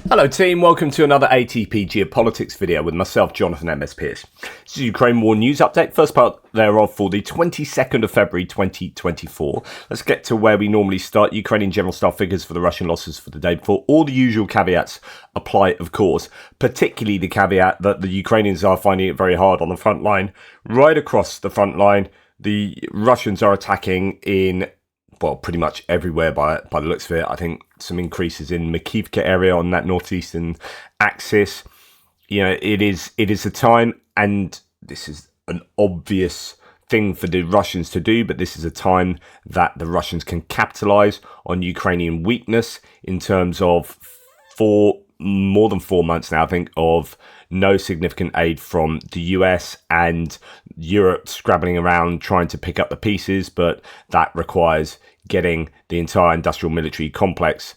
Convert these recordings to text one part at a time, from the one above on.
Hello team, welcome to another ATP Geopolitics video with myself, Jonathan MS Pearce. This is Ukraine War News Update, first part thereof for the 22nd of February 2024. Let's get to where we normally start. Ukrainian General Staff figures for the Russian losses for the day before. All the usual caveats apply, of course, particularly the caveat that the Ukrainians are finding it very hard on the front line. Right across the front line, the Russians are attacking in pretty much everywhere by the looks of it. I think some increases in Makivka area on that northeastern axis. You know, it is a time, and this is an obvious thing for the Russians to do, but this is a time that the Russians can capitalize on Ukrainian weakness in terms of more than 4 months now, I think, of no significant aid from the US and Europe scrabbling around trying to pick up the pieces, but that requires getting the entire industrial military complex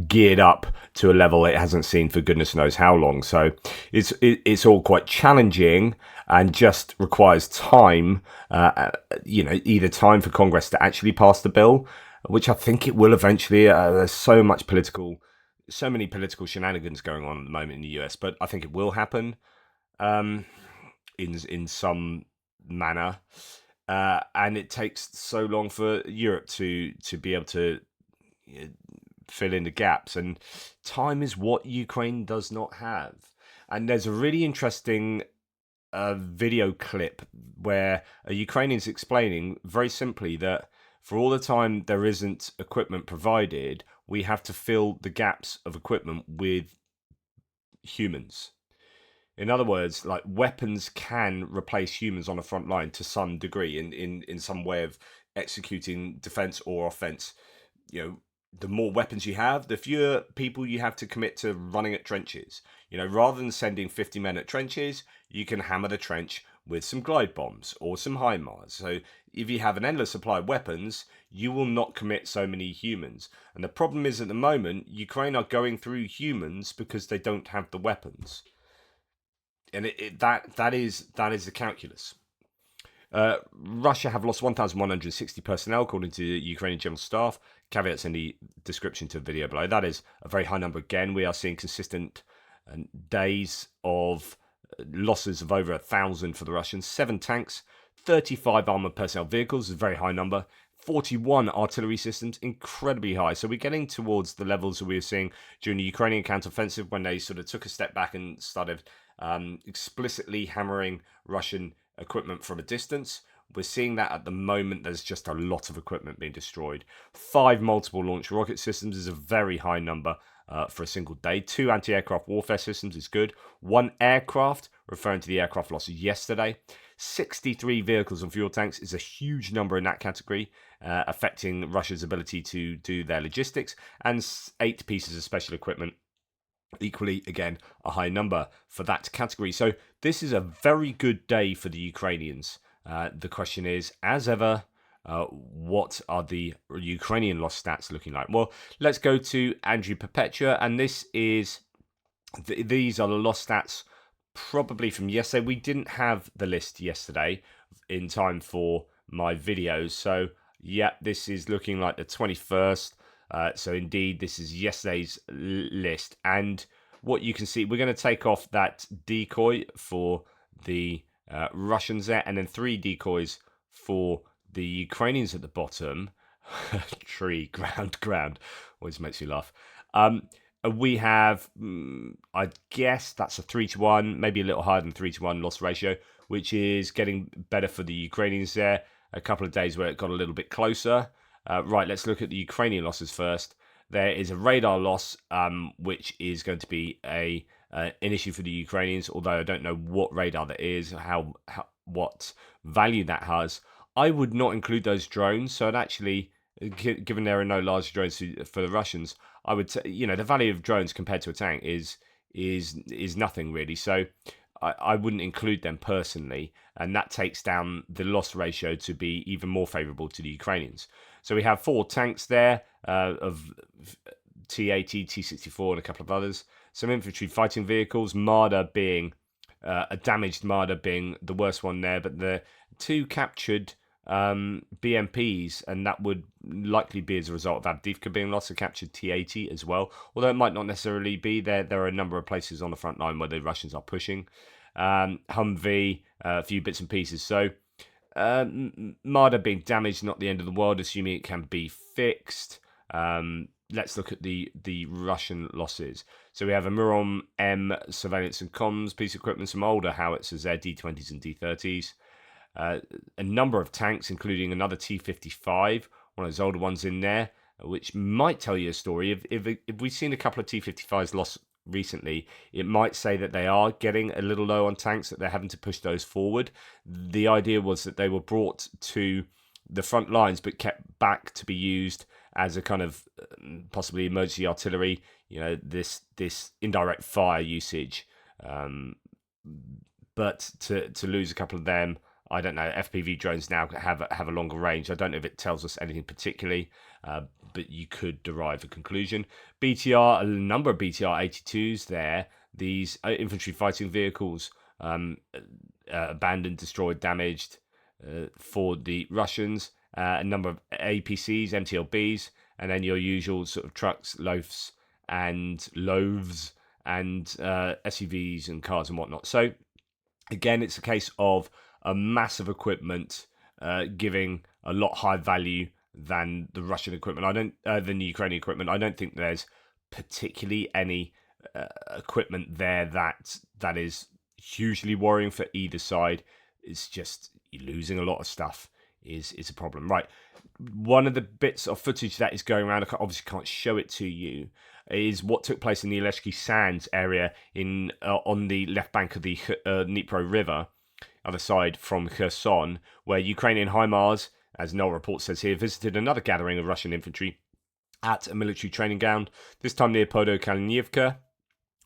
geared up to a level it hasn't seen for goodness knows how long. So it's all quite challenging and just requires time, either time for Congress to actually pass the bill, which I think it will eventually. There's so many political shenanigans going on at the moment in the US, but I think it will happen in some manner. And it takes so long for Europe to be able to fill in the gaps. And time is what Ukraine does not have. And there's a really interesting video clip where a Ukrainian's explaining very simply that for all the time there isn't equipment provided, we have to fill the gaps of equipment with humans. In other words, like, weapons can replace humans on the front line to some degree in some way of executing defense or offense. You know, the more weapons you have, the fewer people you have to commit to running at trenches. You know, rather than sending 50 men at trenches, you can hammer the trench with some glide bombs or some HIMARS. So if you have an endless supply of weapons, you will not commit so many humans. And the problem is, at the moment, Ukraine are going through humans because they don't have the weapons. And that is the calculus. Russia have lost 1,160 personnel, according to the Ukrainian General Staff. Caveats in the description to the video below. That is a very high number. Again, we are seeing consistent days of losses of over 1,000 for the Russians. 7 tanks, 35 armored personnel vehicles, is a very high number. 41 artillery systems, incredibly high. So we're getting towards the levels that we were seeing during the Ukrainian counteroffensive, when they sort of took a step back and started explicitly hammering Russian equipment from a distance. We're seeing that at the moment. There's just a lot of equipment being destroyed. 5 multiple launch rocket systems is a very high number for a single day. 2 anti-aircraft warfare systems is good. 1 aircraft, referring to the aircraft losses yesterday. 63 vehicles and fuel tanks is a huge number in that category, affecting Russia's ability to do their logistics. And 8 pieces of special equipment, equally, again, a high number for that category. So this is a very good day for the Ukrainians. The question is, as ever, what are the Ukrainian loss stats looking like? Well, let's go to Andrew Perpetua, and this is these are the loss stats probably from yesterday. We didn't have the list yesterday in time for my videos, so yeah, this is looking like the 21st. So indeed, this is yesterday's list, and what you can see, we're going to take off that decoy for the Russians there, and then 3 decoys for the Ukrainians at the bottom. Tree, ground, always makes you laugh. We have, I guess that's a 3-1, maybe a little higher than 3-1 loss ratio, which is getting better for the Ukrainians there. A couple of days where it got a little bit closer. Right, let's look at the Ukrainian losses first. There is a radar loss, which is going to be an issue for the Ukrainians, although I don't know what radar that is, what value that has. I would not include those drones, so it actually, given there are no large drones for the Russians, I would the value of drones compared to a tank is nothing really. So I wouldn't include them personally, and that takes down the loss ratio to be even more favourable to the Ukrainians. So we have 4 tanks there of T-80, T-64 and a couple of others. Some infantry fighting vehicles, Marder being a damaged Marder being the worst one there, but the 2 captured BMPs, and that would likely be as a result of Avdiivka being lost. They captured T-80 as well, although it might not necessarily be there. There are a number of places on the front line where the Russians are pushing. Humvee, a few bits and pieces. So Marder being damaged, not the end of the world, assuming it can be fixed. Let's look at the Russian losses. So we have a Murom M surveillance and comms piece of equipment, some older howitzers there, D20s and D30s. A number of tanks, including another T55, one of those older ones in there, which might tell you a story. If we've seen a couple of T55s lost recently, it might say that they are getting a little low on tanks, that they're having to push those forward. The idea was that they were brought to the front lines but kept back to be used as a kind of possibly emergency artillery, this indirect fire usage. But to lose a couple of them, I don't know. FPV drones now have a longer range. I don't know if it tells us anything particularly, but you could derive a conclusion. BTR, a number of BTR 82s there. These infantry fighting vehicles, abandoned, destroyed, damaged for the Russians. A number of APCs, MTLBs, and then your usual sort of trucks, loaves, and SUVs and cars and whatnot. So again, it's a case of a massive equipment giving a lot higher value than the Russian equipment. Than the Ukrainian equipment. I don't think there's particularly any equipment there that is hugely worrying for either side. It's just losing a lot of stuff is a problem. Right. One of the bits of footage that is going around, I obviously can't show it to you, is what took place in the Oleshki Sands area on the left bank of the Dnipro River, other side from Kherson, where Ukrainian HIMARS, as Null Report says here, visited another gathering of Russian infantry at a military training ground, this time near Podokaliivka,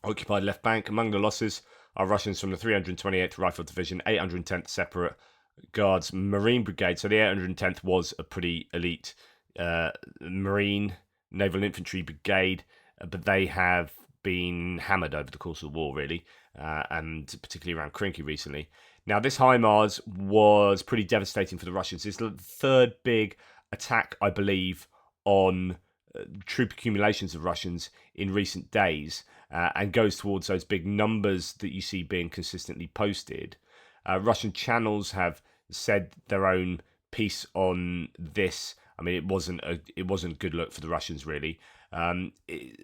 occupied left bank. Among the losses are Russians from the 328th Rifle Division, 810th Separate Guards Marine Brigade. So the 810th was a pretty elite Marine Naval Infantry Brigade, but they have been hammered over the course of the war, really, and particularly around Krinky recently. Now, this HIMARS was pretty devastating for the Russians. It's the third big attack, I believe, on troop accumulations of Russians in recent days, and goes towards those big numbers that you see being consistently posted. Russian channels have said their own piece on this. I mean, it wasn't a good look for the Russians, really.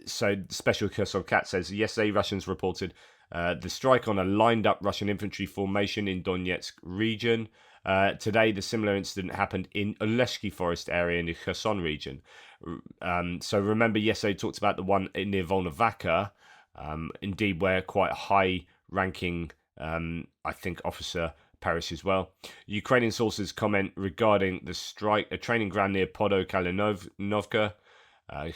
So Special Kherson Cat says, yesterday Russians reported the strike on a lined-up Russian infantry formation in Donetsk region. Today, the similar incident happened in Oleshki Forest area in the Kherson region. So remember, yesterday talked about the one near Volnovakha, indeed, where quite a high-ranking, I think, officer perished as well. Ukrainian sources comment regarding the strike, a training ground near Podokalinovka,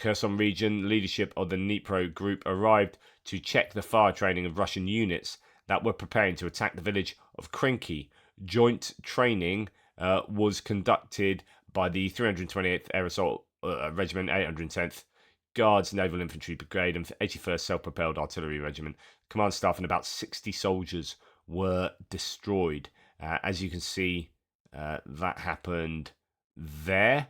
Kherson region. Leadership of the Dnipro group arrived to check the fire training of Russian units that were preparing to attack the village of Krinky. Joint training was conducted by the 328th Air Assault Regiment, 810th Guards Naval Infantry Brigade, and 81st Self-Propelled Artillery Regiment. Command staff and about 60 soldiers were destroyed. As you can see, that happened there.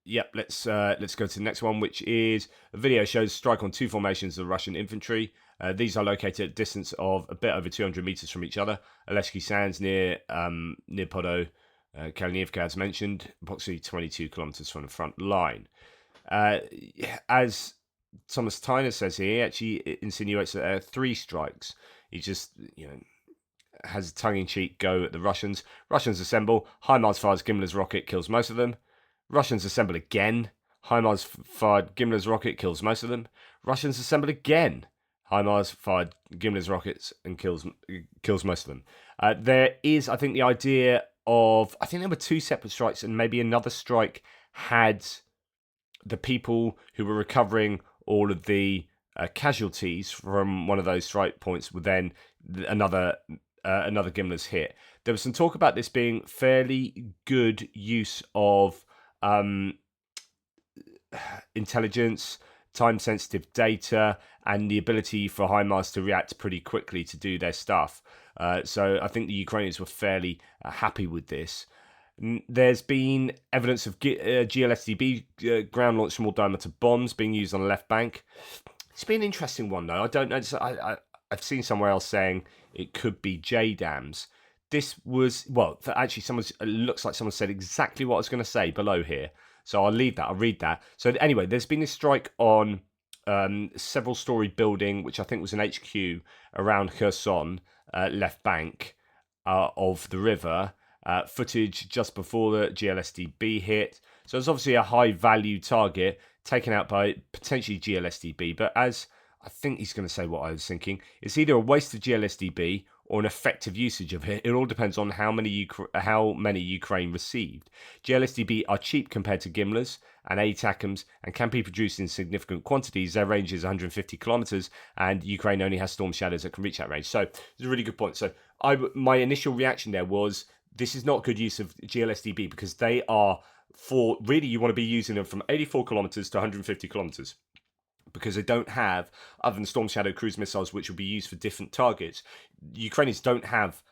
Yep, let's go to the next one, which is a video shows strike on two formations of Russian infantry. These are located at a distance of a bit over 200 meters from each other. Oleshki Sands near Podo Kalinievka, as mentioned, approximately 22 kilometers from the front line. As Thomas Tyner says here, he actually insinuates that there are three strikes. He just, has a tongue-in-cheek go at the Russians. Russians assemble. HIMARS fires Gimler's rocket, kills most of them. Russians assemble again. HIMARS fired Gimler's rocket, kills most of them. Russians assemble again. HIMARS fired Gimler's rockets and kills most of them. There is, I think, the idea of, I think there were two separate strikes, and maybe another strike had the people who were recovering all of the casualties from one of those strike points were then another Gimler's hit. There was some talk about this being fairly good use of intelligence, time-sensitive data, and the ability for HIMARS to react pretty quickly to do their stuff. So I think the Ukrainians were fairly happy with this. There's been evidence of GLSDB ground launched small diameter bombs being used on the left bank. It's been an interesting one though. I don't know. I've seen somewhere else saying it could be JDAMs. This was actually someone's. It looks like someone said exactly what I was going to say below here. So I'll leave that. I'll read that. So anyway, there's been a strike on several story building, which I think was an HQ around Kherson left bank of the river. Footage just before the GLSDB hit. So it's obviously a high value target taken out by potentially GLSDB. But as I think he's going to say what I was thinking, it's either a waste of GLSDB or an effective usage of it. It all depends on how many Ukraine received. GLSDB are cheap compared to Gimlers and ATACMs and can be produced in significant quantities. Their range is 150 kilometers, and Ukraine only has Storm Shadows that can reach that range. So it's a really good point. So my initial reaction there was, this is not good use of GLSDB because they are for really, you want to be using them from 84 kilometers to 150 kilometers because they don't have, other than Storm Shadow cruise missiles, which will be used for different targets. Ukrainians don't have,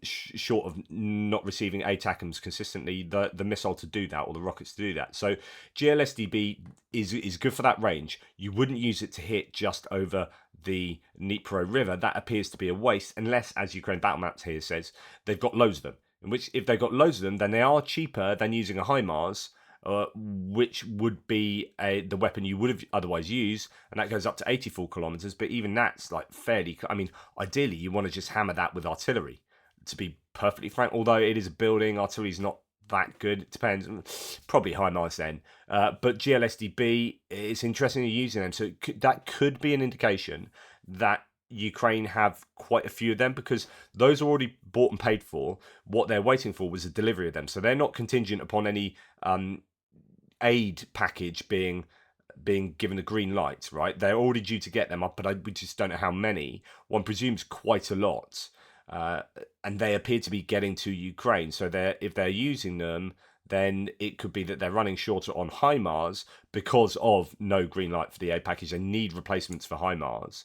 short of not receiving ATACMs consistently, the missile to do that or the rockets to do that. So GLSDB is good for that range. You wouldn't use it to hit just over the Dnipro River. That appears to be a waste, unless, as Ukraine Battle Maps here says, they've got loads of them. In which, if they've got loads of them, then they are cheaper than using a HIMARS, which would be the weapon you would have otherwise used, and that goes up to 84 kilometers. But even that's like fairly. I mean, ideally, you want to just hammer that with artillery. To be perfectly frank, although it is a building, artillery is not that good. It depends. Probably HIMARS then. But GLSDB, it's interesting you're using them, so that could be an indication that Ukraine have quite a few of them, because those are already bought and paid for. What they're waiting for was a delivery of them, so they're not contingent upon any aid package being given a green light, right? They're already due to get them up, but we just don't know how many. One presumes quite a lot, and they appear to be getting to Ukraine. So if they're using them, then it could be that they're running shorter on HIMARS because of no green light for the aid package. They need replacements for HIMARS.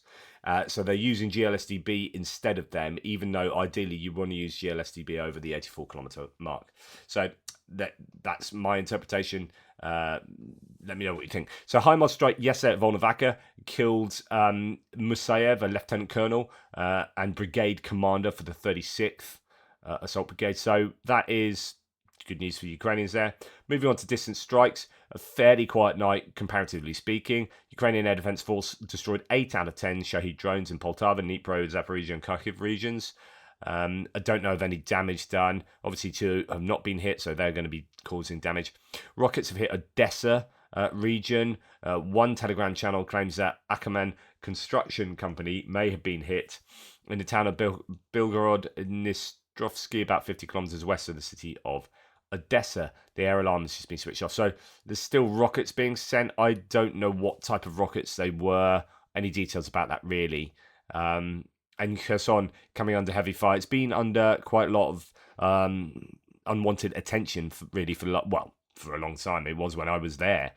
So they're using GLSDB instead of them, even though ideally you want to use GLSDB over the 84 kilometer mark. So that's my interpretation. Let me know what you think. So HIMARS strike yesterday at Volnovakha killed Musayev, a lieutenant colonel, and brigade commander for the 36th Assault Brigade. So that is good news for Ukrainians there. Moving on to distant strikes, a fairly quiet night comparatively speaking. Ukrainian Air Defense Force destroyed 8 out of 10 Shahed drones in Poltava, Dnipro, Zaporizhia and Kharkiv regions. I don't know of any damage done. Obviously 2 have not been hit, so they're going to be causing damage. Rockets have hit Odessa region. One Telegram channel claims that Ackerman Construction Company may have been hit in the town of Bilgorod Dnistrovsky, about 50 kilometers west of the city of Odessa. The air alarm has just been switched off. So there's still rockets being sent. I don't know what type of rockets they were. Any details about that really. And Kherson coming under heavy fire. It's been under quite a lot of unwanted attention for a long time. It was when I was there.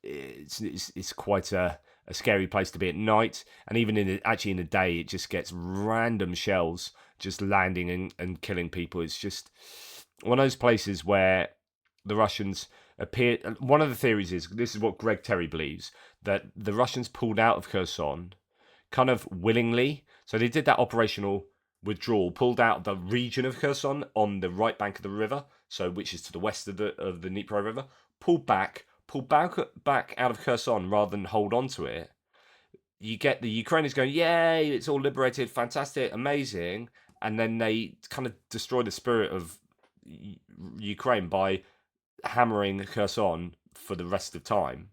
It's quite a scary place to be at night, and even in the day, it just gets random shells just landing and killing people. It's just one of those places where the Russians appear. One of the theories is, this is what Greg Terry believes, that the Russians pulled out of Kherson kind of willingly. So they did that operational withdrawal, pulled out of the region of Kherson on the right bank of the river, so which is to the west of the Dnipro River, pulled back out of Kherson rather than hold on to it. You get the Ukrainians going, yay, it's all liberated, fantastic, amazing, and then they kind of destroy the spirit of Ukraine by hammering Kherson for the rest of time.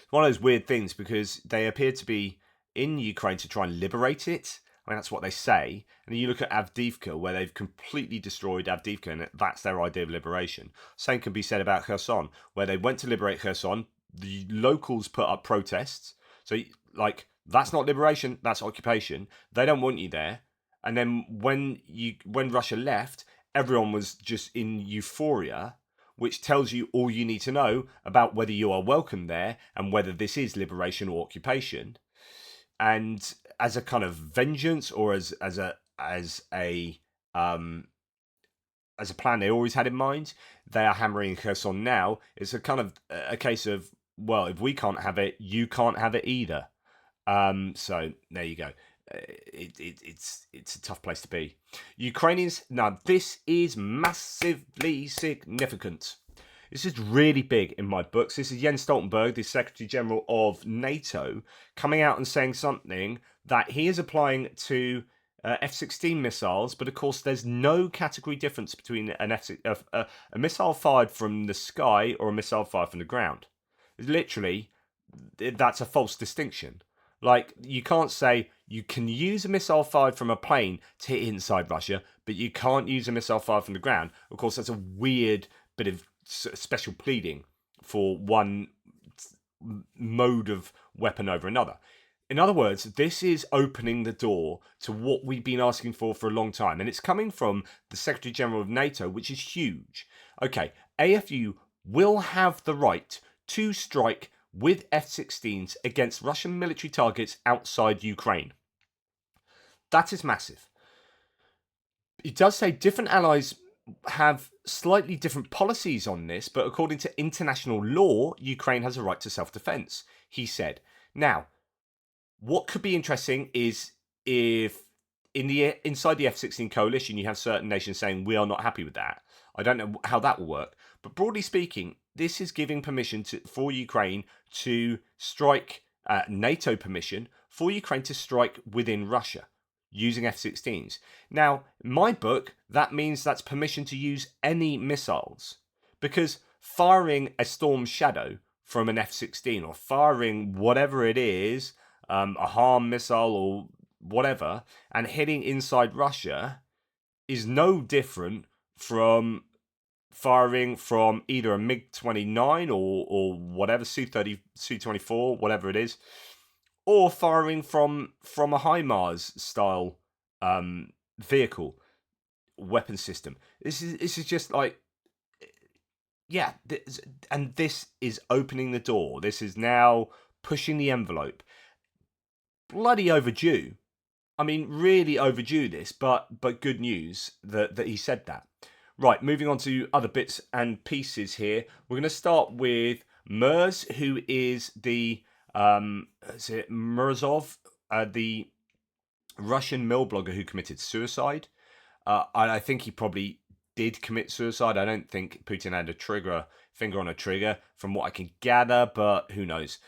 It's one of those weird things because they appear to be in Ukraine to try and liberate it. I mean, that's what they say. And you look at Avdiivka, where they've completely destroyed Avdiivka, and that's their idea of liberation. Same can be said about Kherson, where they went to liberate Kherson. The locals put up protests. So, like, that's not liberation, that's occupation. They don't want you there. And then when Russia left, everyone was just in euphoria, which tells you all you need to know about whether you are welcome there and whether this is liberation or occupation. And as a kind of vengeance, or um, as a plan they always had in mind. They are hammering Kherson now. It's a kind of a case of, well, if we can't have it, you can't have it either. So there you go. It's a tough place to be. Ukrainians. Now this is massively significant. This is really big in my books. This is Jens Stoltenberg, the Secretary General of NATO, coming out and saying something that he is applying to F-16 missiles, but of course there's no category difference between a missile fired from the sky or a missile fired from the ground. Literally, that's a false distinction. Like, you can't say you can use a missile fired from a plane to hit inside Russia, but you can't use a missile fired from the ground. Of course, that's a weird bit of special pleading for one mode of weapon over another. In other words, this is opening the door to what we've been asking for a long time. And it's coming from the Secretary General of NATO, which is huge. Okay, AFU will have the right to strike with F-16s against Russian military targets outside Ukraine. That is massive. It does say different allies have slightly different policies on this, but according to international law, Ukraine has a right to self-defense, he said. Now, what could be interesting is if inside the F-16 coalition you have certain nations saying we are not happy with that. I don't know how that will work, but broadly speaking, this is giving permission for Ukraine to strike, NATO permission for Ukraine to strike within Russia using F-16s. Now, in my book, that means that's permission to use any missiles, because firing a Storm Shadow from an F-16 or firing whatever it is, a harm missile or whatever, and hitting inside Russia is no different from firing from either a MiG-29 or whatever, Su-30, Su-24, whatever it is, or firing from a HIMARS style vehicle weapon system. This is just like, yeah, and this is opening the door. This is now pushing the envelope. Bloody overdue. I mean, really overdue this, but good news that he said that. Right, moving on to other bits and pieces here. We're going to start with Mers, who is the is it Murazov, the Russian mill blogger who committed suicide. I think he probably did commit suicide. I don't think Putin had a finger on a trigger, from what I can gather, but who knows.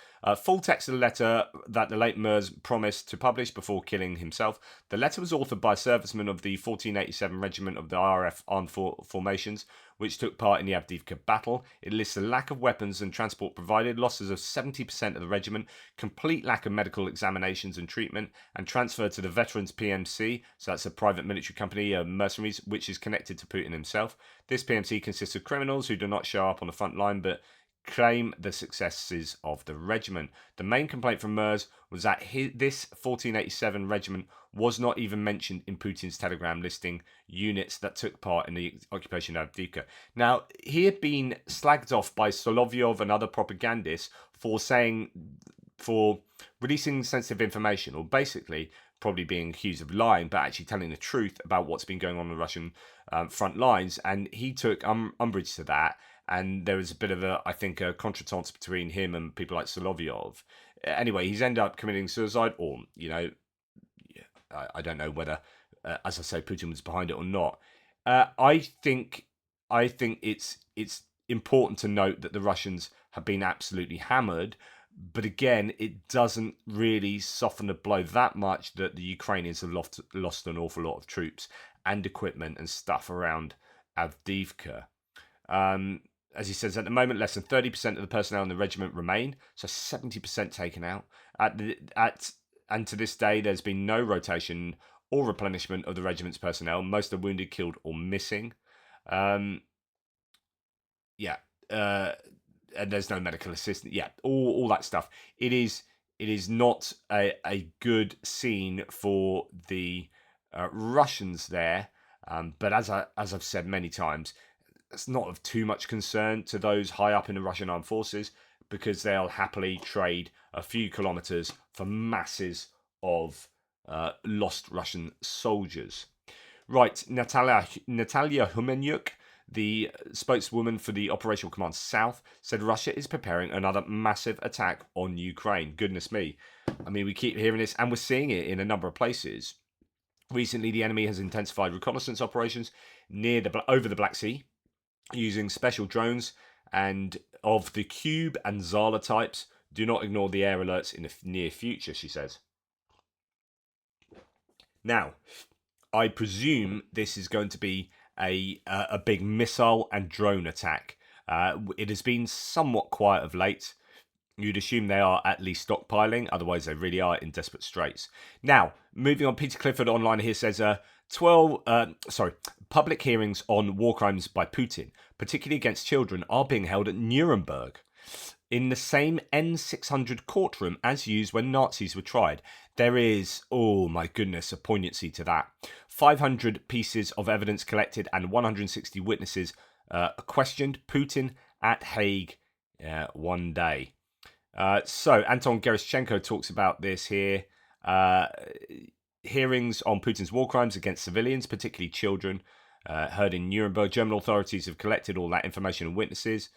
Full text of the letter that the late Mers promised to publish before killing himself. The letter was authored by a serviceman of the 1487 Regiment of the RF Armed Formations, which took part in the Avdiivka battle. It lists a lack of weapons and transport provided, losses of 70% of the regiment, complete lack of medical examinations and treatment, and transfer to the Veterans PMC, so that's a private military company, mercenaries, which is connected to Putin himself. This PMC consists of criminals who do not show up on the front line, but claim the successes of the regiment. The main complaint from Mers was that this 1487 regiment was not even mentioned in Putin's telegram listing units that took part in the occupation of Avdiivka. Now, he had been slagged off by Solovyov and other propagandists for releasing sensitive information, or basically probably being accused of lying, but actually telling the truth about what's been going on the Russian front lines. And he took umbrage to that. And there was a bit of a contretemps between him and people like Solovyov. Anyway, he's ended up committing suicide, or, I don't know whether, as I say, Putin was behind it or not. I think it's important to note that the Russians have been absolutely hammered, but again, it doesn't really soften the blow that much that the Ukrainians have lost an awful lot of troops and equipment and stuff around Avdiivka. As he says, at the moment, less than 30% of the personnel in the regiment remain, so 70% taken out. And to this day, there's been no rotation or replenishment of the regiment's personnel. Most are wounded, killed, or missing. And there's no medical assistance. Yeah, all that stuff. It is not a good scene for the Russians there. But as I've said many times, it's not of too much concern to those high up in the Russian armed forces, because they'll happily trade a few kilometers for masses of lost Russian soldiers. Right, Natalia Humenyuk, the spokeswoman for the Operational Command South, said Russia is preparing another massive attack on Ukraine. Goodness me. I mean, we keep hearing this, and we're seeing it in a number of places. Recently, the enemy has intensified reconnaissance operations over the Black Sea using special drones and of the Cube and Zala types. Do not ignore the air alerts in the near future, she says. Now, I presume this is going to be a big missile and drone attack. It has been somewhat quiet of late. You'd assume they are at least stockpiling, otherwise they really are in desperate straits. Now, moving on, Peter Clifford online here says, public hearings on war crimes by Putin, particularly against children, are being held at Nuremberg, in the same N600 courtroom as used when Nazis were tried. There is, oh my goodness, a poignancy to that. 500 pieces of evidence collected and 160 witnesses questioned. Putin at Hague one day. So Anton Gerashchenko talks about this here. Hearings on Putin's war crimes against civilians, particularly children, heard in Nuremberg. German authorities have collected all that information and witnesses.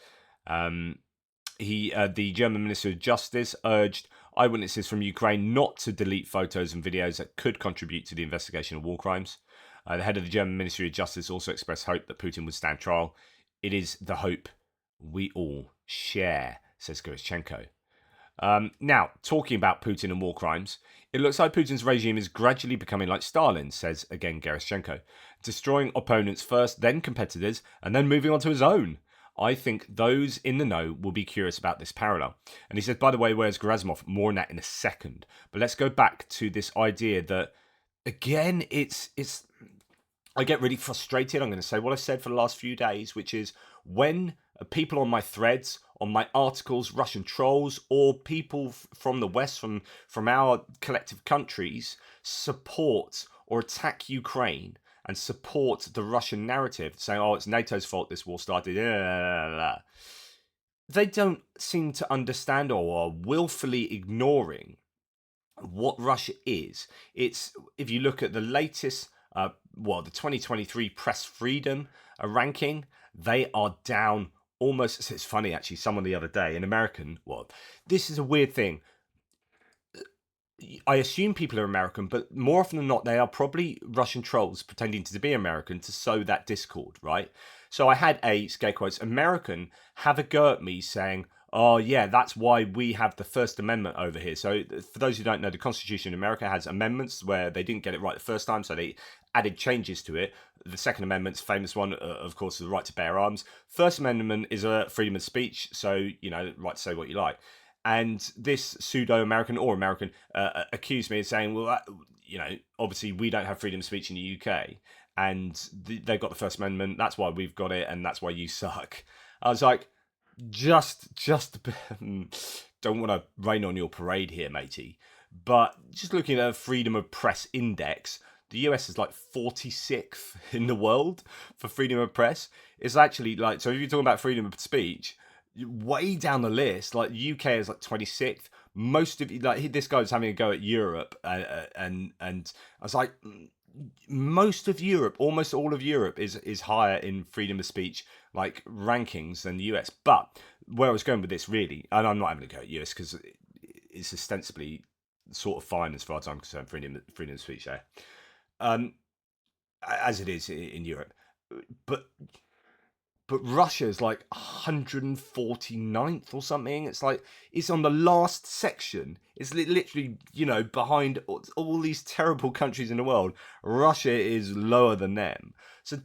The German Minister of Justice urged eyewitnesses from Ukraine not to delete photos and videos that could contribute to the investigation of war crimes. The head of the German Ministry of Justice also expressed hope that Putin would stand trial. It is the hope we all share, says Gerashchenko. Now, talking about Putin and war crimes, it looks like Putin's regime is gradually becoming like Stalin, says again Gerashchenko, destroying opponents first, then competitors, and then moving on to his own. I think those in the know will be curious about this parallel. And he says, by the way, where's Gerasimov? More on that in a second. But let's go back to this idea that, again, it's. I get really frustrated. I'm going to say what I've said for the last few days, which is when people on my threads, on my articles, Russian trolls, or people from the West, from our collective countries, support or attack Ukraine and support the Russian narrative, saying, oh, it's NATO's fault this war started. They don't seem to understand or are willfully ignoring what Russia is. It's, if you look at the latest, the 2023 press freedom ranking, they are down almost. It's funny, actually, someone the other day, an American, this is a weird thing. I assume people are American, but more often than not, they are probably Russian trolls pretending to be American to sow that discord, right? So I had a, scare quotes, American have a go at me saying, oh yeah, that's why we have the First Amendment over here. So for those who don't know, the Constitution in America has amendments where they didn't get it right the first time, so they added changes to it. The Second Amendment's famous one, of course, is the right to bear arms. First Amendment is a freedom of speech, so, right to say what you like. And this pseudo-American or American accused me of saying, well, obviously we don't have freedom of speech in the UK, and they've got the First Amendment, that's why we've got it, and that's why you suck. I was like, just don't want to rain on your parade here, matey. But just looking at a freedom of press index, the US is like 46th in the world for freedom of press. It's actually like, so if you're talking about freedom of speech, way down the list, like UK is like 26th. Most of this guy was having a go at Europe, and I was like, most of Europe, almost all of Europe is higher in freedom of speech like rankings than the US. But where I was going with this really, and I'm not having a go at US because it's ostensibly sort of fine as far as I'm concerned, freedom of speech there, as it is in Europe, but Russia is like 149th or something. It's like, it's on the last section. It's literally, behind all these terrible countries in the world. Russia is lower than them. So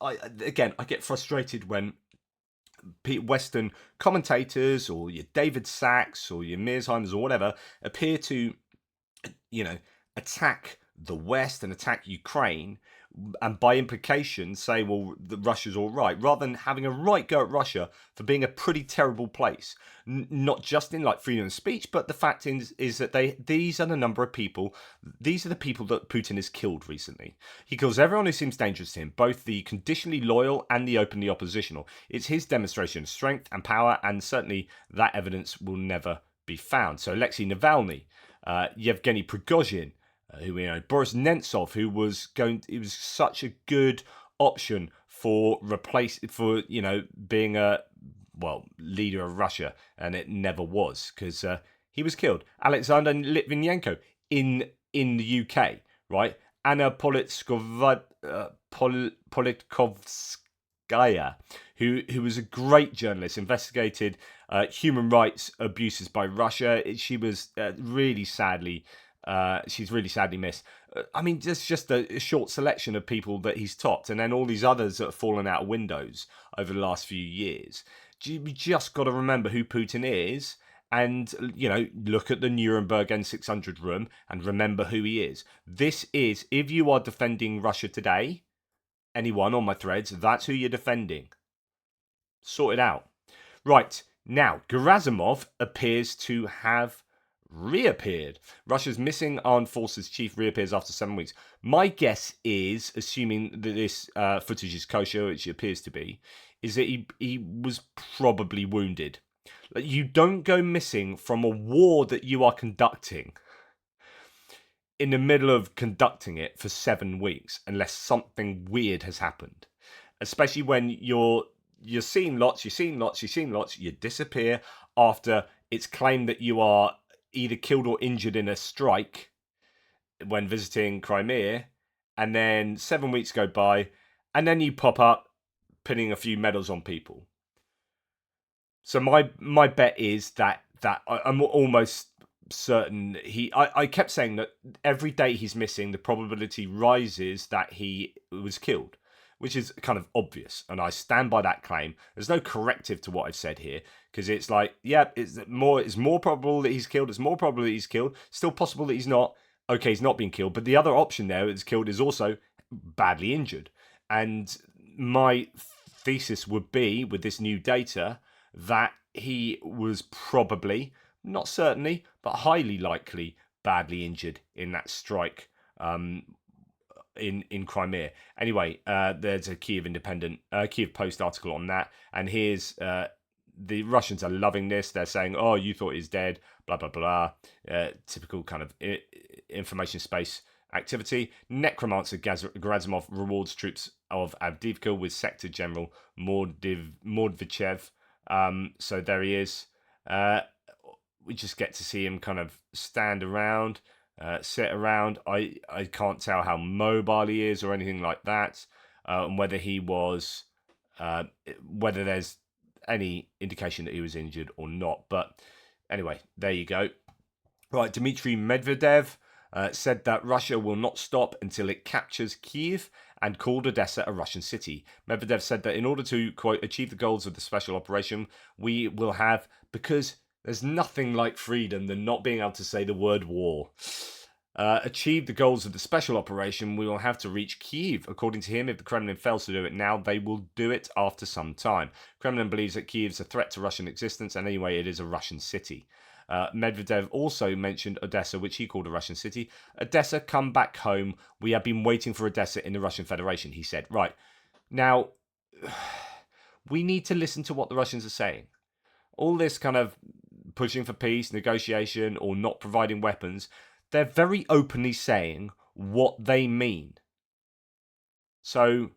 I get frustrated when Western commentators or your David Sachs or your Mearsheimers or whatever appear to, attack the West and attack Ukraine, and by implication say, well, Russia's all right, rather than having a right go at Russia for being a pretty terrible place, not just in like freedom of speech, but the fact is that these are the number of people, these are the people that Putin has killed recently. He kills everyone who seems dangerous to him, both the conditionally loyal and the openly oppositional. It's his demonstration of strength and power, and certainly that evidence will never be found. So Alexei Navalny, Yevgeny Prigozhin, who we know, Boris Nemtsov, who was he was such a good option for being a leader of Russia, and it never was because he was killed. Alexander Litvinenko in the UK, right? Anna Politkovskaya, who was a great journalist, investigated human rights abuses by Russia. She was she's really sadly missed. I mean, just a short selection of people that he's topped, and then all these others that have fallen out of windows over the last few years. We just got to remember who Putin is, and look at the Nuremberg N600 room and remember who he is. This is, if you are defending Russia today, anyone on my threads, that's who you're defending. Sort it out. Right, now, Gerasimov appears to have reappeared. Russia's missing armed forces chief reappears after 7 weeks. My guess is, assuming that this footage is kosher, which it appears to be, is that he was probably wounded. You don't go missing from a war that you are conducting in the middle of conducting it for 7 weeks unless something weird has happened. Especially when you're seeing lots, you disappear after it's claimed that you are either killed or injured in a strike when visiting Crimea, and then 7 weeks go by, and then you pop up pinning a few medals on people. So my bet is that I'm almost certain I kept saying that every day he's missing, the probability rises that he was killed, which is kind of obvious, and I stand by that claim. There's no corrective to what I've said here, because it's like, it's more probable that he's killed, it's more probable that he's killed, still possible that he's not. Okay, he's not been killed, but the other option there that's killed is also badly injured. And my thesis would be, with this new data, that he was probably, not certainly, but highly likely, badly injured in that strike in Crimea. Anyway, there's a Kiev Post article on that, and here's the Russians are loving this. They're saying, "Oh, you thought he's dead," blah blah blah. Typical kind of information space activity. Necromancer Gerasimov rewards troops of Avdiivka with Sector General Mordvichev. So there he is. We just get to see him kind of stand around, sit around. I can't tell how mobile he is or anything like that, and whether whether there's any indication that he was injured or not. But anyway, there you go. Right, Dmitry Medvedev said that Russia will not stop until it captures Kyiv and called Odessa a Russian city. Medvedev said that in order to, quote, achieve the goals of the special operation, we will have, because there's nothing like freedom than not being able to say the word war. Achieve the goals of the special operation, we will have to reach Kyiv. According to him, if the Kremlin fails to do it now, they will do it after some time. Kremlin believes that Kyiv is a threat to Russian existence, and anyway, it is a Russian city. Medvedev also mentioned Odessa, which he called a Russian city. Odessa, come back home. We have been waiting for Odessa in the Russian Federation, he said. Right. Now, we need to listen to what the Russians are saying. All this kind of pushing for peace, negotiation, or not providing weapons, they're very openly saying what they mean. So,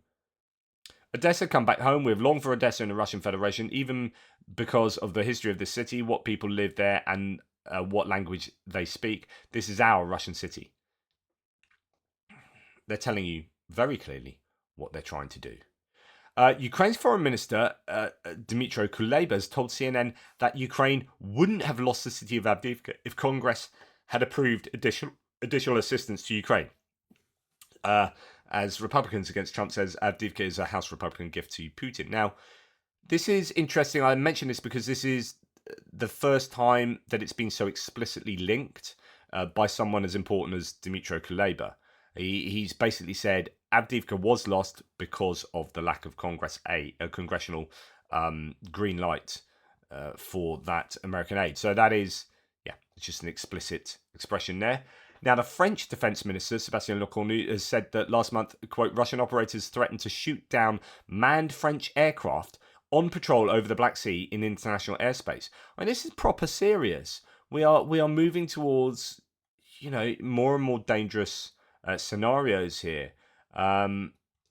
Odessa, come back home. We've longed for Odessa in the Russian Federation, even because of the history of this city, what people live there, and what language they speak. This is our Russian city. They're telling you very clearly what they're trying to do. Ukraine's foreign minister, Dmytro Kuleba, has told CNN that Ukraine wouldn't have lost the city of Avdiivka if Congress had approved additional assistance to Ukraine. As Republicans against Trump says, Avdiivka is a House Republican gift to Putin. Now, this is interesting. I mention this because this is the first time that it's been so explicitly linked by someone as important as Dmytro Kuleba. He's basically said Avdiivka was lost because of the lack of congressional green light for that American aid. So that is, it's just an explicit expression there. Now, the French Defense Minister, Sébastien Lecornu, has said that last month, quote, Russian operators threatened to shoot down manned French aircraft on patrol over the Black Sea in international airspace. And this is proper serious. We are moving towards more and more dangerous scenarios here.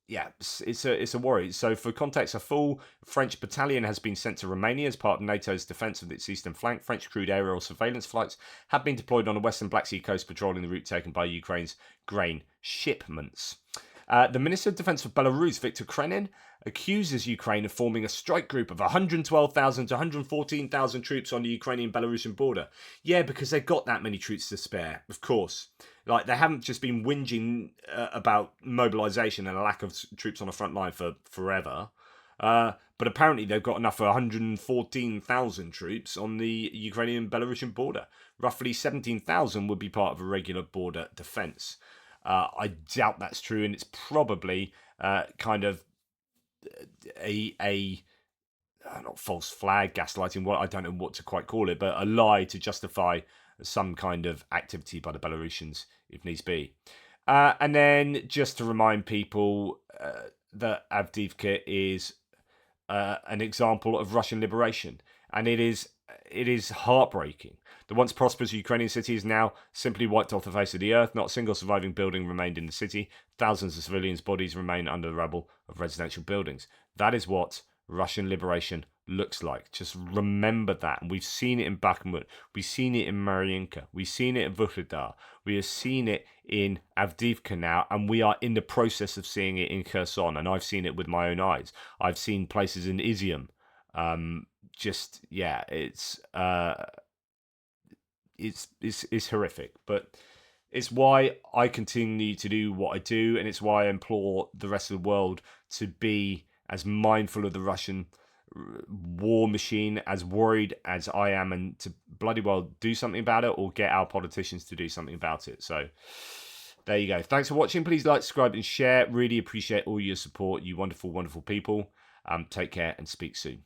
Yeah, it's a worry. So, for context, a full French battalion has been sent to Romania as part of NATO's defence of its eastern flank. French crewed aerial surveillance flights have been deployed on the western Black Sea coast, patrolling the route taken by Ukraine's grain shipments. The Minister of Defense of Belarus, Viktor Krenin, accuses Ukraine of forming a strike group of 112,000 to 114,000 troops on the Ukrainian-Belarusian border. Yeah, because they've got that many troops to spare, of course. Like, they haven't just been whinging about mobilisation and a lack of troops on the front line for forever. But apparently they've got enough for 114,000 troops on the Ukrainian-Belarusian border. Roughly 17,000 would be part of a regular border defence. I doubt that's true, and it's probably kind of a not false flag, gaslighting. What I don't know what to quite call it, but a lie to justify some kind of activity by the Belarusians, if needs be. And then just to remind people that Avdiivka is an example of Russian liberation, and it is heartbreaking. The once prosperous Ukrainian city is now simply wiped off the face of the earth. Not a single surviving building remained in the city. Thousands of civilians' bodies remain under the rubble of residential buildings. That is what Russian liberation looks like. Just remember that. And we've seen it in Bakhmut. We've seen it in Mariinka. We've seen it in Vuhledar. We have seen it in Avdiivka now. And we are in the process of seeing it in Kherson. And I've seen it with my own eyes. I've seen places in Izium. It's horrific, but it's why I continue to do what I do, and it's why I implore the rest of the world to be as mindful of the Russian war machine, as worried as I am, and to bloody well do something about it, or get our politicians to do something about it. So there you go. Thanks for watching. Please like, subscribe, and share. Really appreciate all your support, you wonderful, wonderful people. Take care and speak soon.